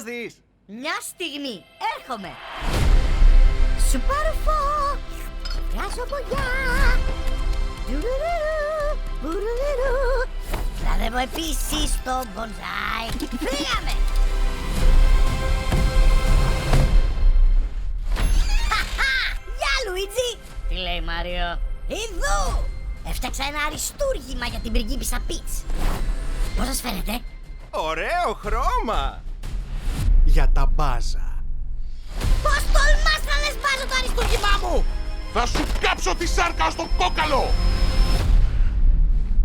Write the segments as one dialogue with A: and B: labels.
A: μάθεις?
B: Μια στιγμή, έρχομαι. Σου πάρω φω, βγάζω βολιά. Τουρουρουρου, μπουρουρουρου. Βραδεύω επίσης το μπονζάι. Φύγαμε! Γεια, Λουίτζι! Τι λέει, Μάριο? Εδώ! Έφτιαξα ένα αριστούργημα για την πριγκίπισσα Πιτς. Πώς σας φαίνεται?
A: Ωραίο χρώμα! Για τα μπάζα.
B: Πώς τολμάς να λες μπάζω το αριστούργημά μου!
C: Θα σου κάψω τη σάρκα στο κόκαλο!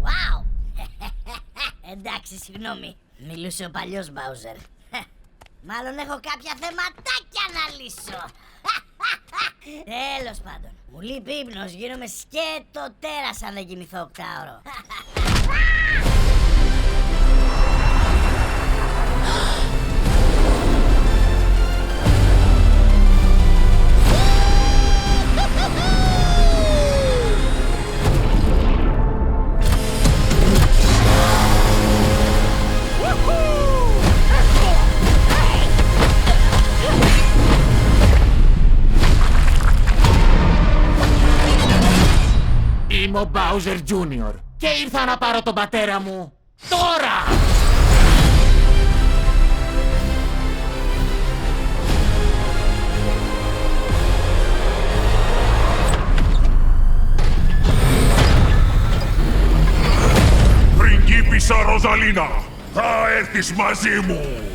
B: Wow! Εντάξει, συγγνώμη. Μιλούσε ο παλιός Μπάουζερ. Μάλλον έχω κάποια θεματάκια να λύσω. Τέλος πάντων. Μου λείπει ύπνος, γίνομαι σκέτο τέρας αν δεν κοιμηθώ 8ωρο.
D: Είμαι ο Bowser Jr. και ήρθα να πάρω τον πατέρα μου τώρα!
C: Πριγκίπισσα Ροζαλίνα, θα έρθεις μαζί μου!